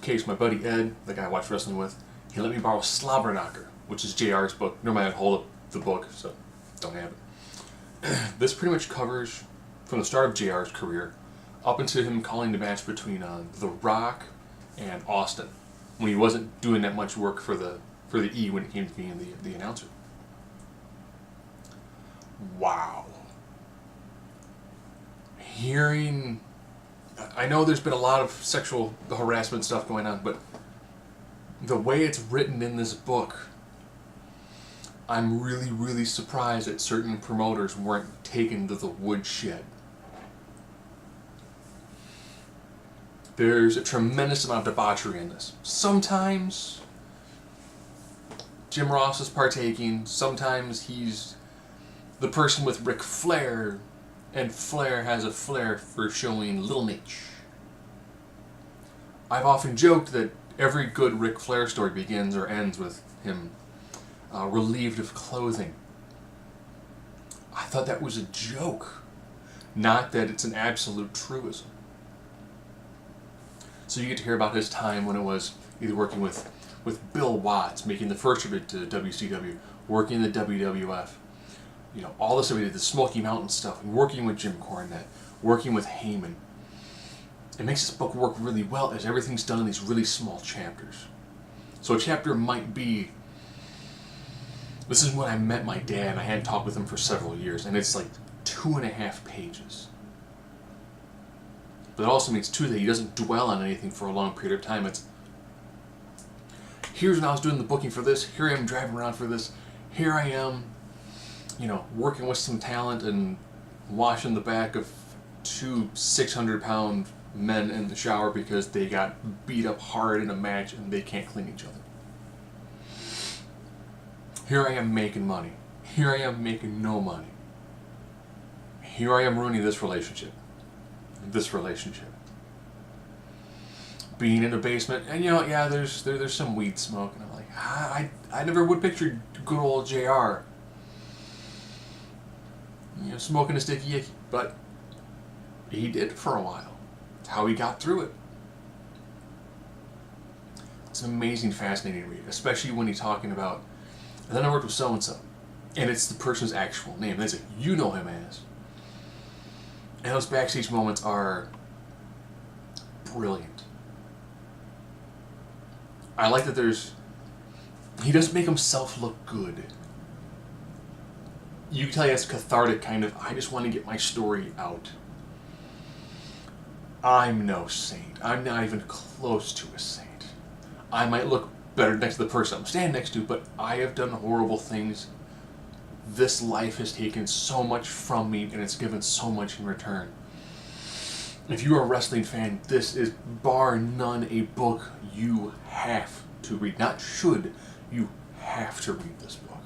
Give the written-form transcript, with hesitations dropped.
case, my buddy Ed, the guy I watch wrestling with, he let me borrow Slobberknocker, which is JR's book. Normally I'd hold up the book, so don't have it. This pretty much covers from the start of JR's career up into him calling the match between The Rock and Austin, when he wasn't doing that much work for the E when it came to being the announcer. Wow. Hearing, I know there's been a lot of sexual harassment stuff going on, but the way it's written in this book, I'm really, really surprised that certain promoters weren't taken to the woodshed. There's a tremendous amount of debauchery in this. Sometimes Jim Ross is partaking, sometimes he's the person with Ric Flair, and Flair has a flair for showing little H. I've often joked that every good Ric Flair story begins or ends with him relieved of clothing. I thought that was a joke, not that it's an absolute truism. So you get to hear about his time when it was either working with Bill Watts, making the first tribute to WCW, working in the WWF, you know, all the stuff he did, the Smoky Mountain stuff, working with Jim Cornette, working with Heyman. It makes this book work really well as everything's done in these really small chapters. So a chapter might be, this is when I met my dad, I hadn't talked with him for several years, and it's like 2.5 pages. But it also means, too, that he doesn't dwell on anything for a long period of time. It's, here's when I was doing the booking for this, here I am driving around for this, here I am, you know, working with some talent and washing the back of 2 600-pound men in the shower because they got beat up hard in a match and they can't clean each other. Here I am making money. Here I am making no money. Here I am ruining this relationship. Being in a basement, and you know, yeah, there's some weed smoke, and I'm like, I never would picture good old JR, you know, smoking a sticky icky, but he did for a while. It's how he got through it. It's an amazing, fascinating read, especially when he's talking about, and then I worked with so-and-so, and it's the person's actual name. They say, you know him as. And those backstage moments are brilliant. I like that he doesn't make himself look good. You can tell he has cathartic kind of, I just want to get my story out. I'm no saint. I'm not even close to a saint. I might look better next to the person I'm standing next to, but I have done horrible things. This life has taken so much from me, and it's given so much in return. If you are a wrestling fan, this is bar none a book you have to read. Not should, you have to read this book.